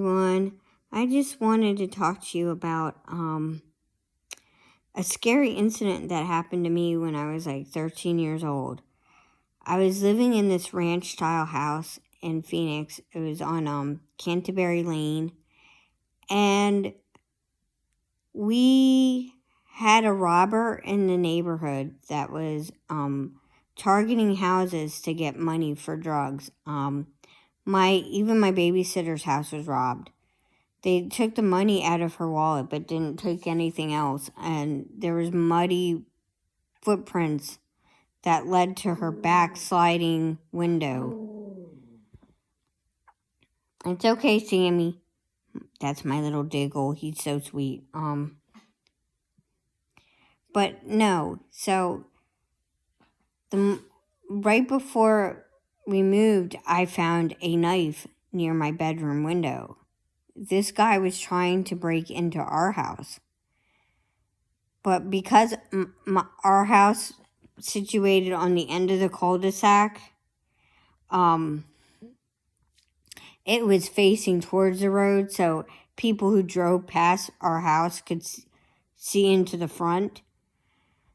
Everyone. I just wanted to talk to you about a scary incident that happened to me when I was like 13 years old. I was living in this ranch style house in Phoenix. It was on Canterbury Lane, and we had a robber in the neighborhood that was targeting houses to get money for drugs. Even my babysitter's house was robbed. They took the money out of her wallet but didn't take anything else, and there was muddy footprints that led to her backsliding window. It's okay, Sammy. That's my little Diggle. He's so sweet. But no. So right before we moved, I found a knife near my bedroom window. This guy was trying to break into our house. But because our house situated on the end of the cul-de-sac, it was facing towards the road, so people who drove past our house could see into the front.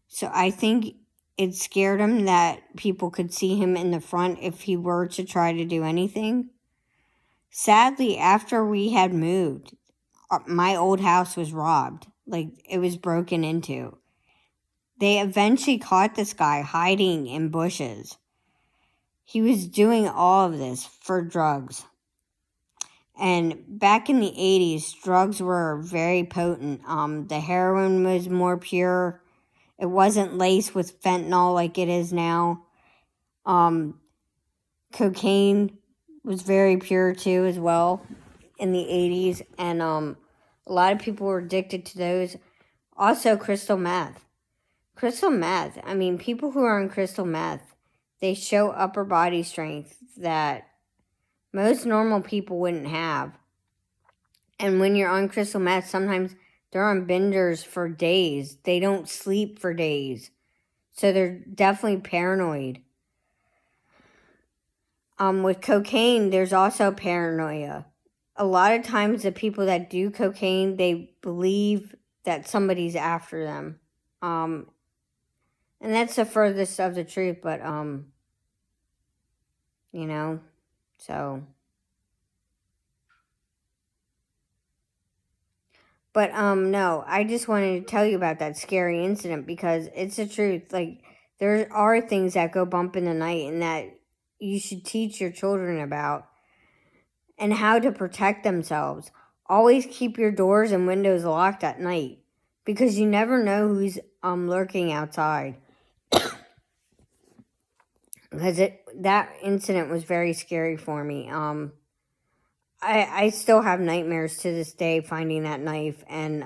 So I think it scared him that people could see him in the front if he were to try to do anything. Sadly, after we had moved, my old house was robbed. Like, it was broken into. They eventually caught this guy hiding in bushes. He was doing all of this for drugs. And back in the 80s, drugs were very potent. The heroin was more pure. It wasn't laced with fentanyl like it is now. Cocaine was very pure too as well in the 80s. And a lot of people were addicted to those. Also, crystal meth. Crystal meth, people who are on crystal meth, they show upper body strength that most normal people wouldn't have. And when you're on crystal meth, sometimes they're on benders for days. They don't sleep for days. So they're definitely paranoid. With cocaine, there's also paranoia. A lot of times the people that do cocaine, they believe that somebody's after them. And that's the furthest of the truth, but, so. But, no, I just wanted to tell you about that scary incident because it's the truth. Like, there are things that go bump in the night and that you should teach your children about and how to protect themselves. Always keep your doors and windows locked at night because you never know who's lurking outside. Because that incident was very scary for me. I still have nightmares to this day finding that knife, and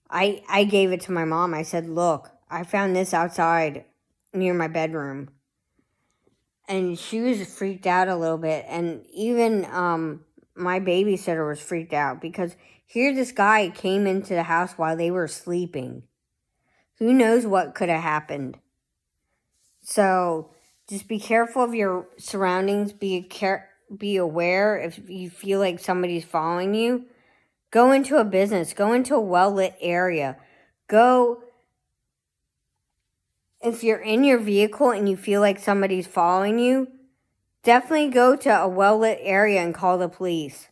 I gave it to my mom. I said, "Look, I found this outside near my bedroom," and she was freaked out a little bit, and even my babysitter was freaked out because here this guy came into the house while they were sleeping. Who knows what could have happened? So just be careful of your surroundings. Be aware if you feel like somebody's following you. Go into a business. Go into a well-lit area. If you're in your vehicle and you feel like somebody's following you, definitely go to a well-lit area and call the police.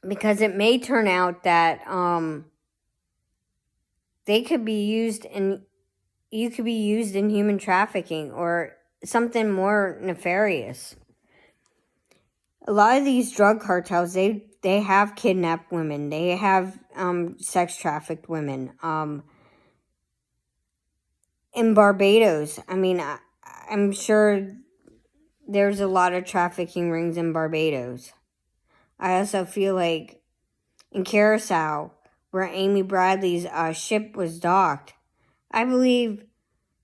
Because it may turn out that they could be used in... You could be used in human trafficking or something more nefarious. A lot of these drug cartels, they have kidnapped women. They have sex trafficked women. In Barbados, I'm sure there's a lot of trafficking rings in Barbados. I also feel like in Curacao, where Amy Bradley's ship was docked, I believe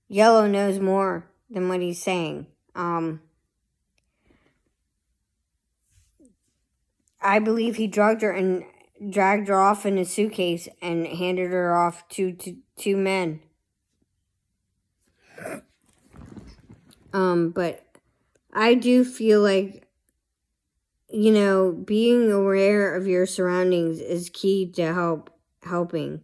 Yellow knows more than what he's saying. I believe he drugged her and dragged her off in a suitcase and handed her off to two men. But I do feel like being aware of your surroundings is key to helping.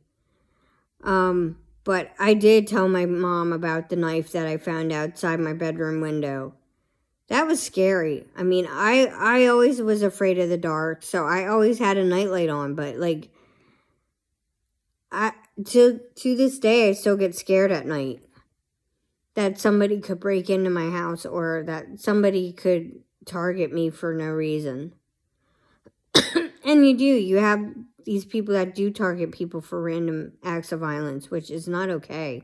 But I did tell my mom about the knife that I found outside my bedroom window. That was scary. I mean, I always was afraid of the dark, so I always had a nightlight on, but like to this day I still get scared at night that somebody could break into my house or that somebody could target me for no reason. And you have these people that do target people for random acts of violence, which is not okay.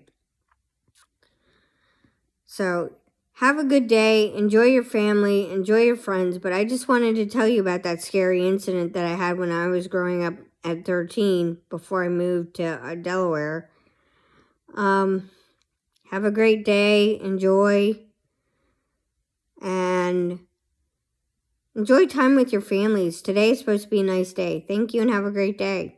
So have a good day, enjoy your family, enjoy your friends, but I just wanted to tell you about that scary incident that I had when I was growing up at 13 before I moved to Delaware. Have a great day, enjoy, and enjoy time with your families. Today is supposed to be a nice day. Thank you and have a great day.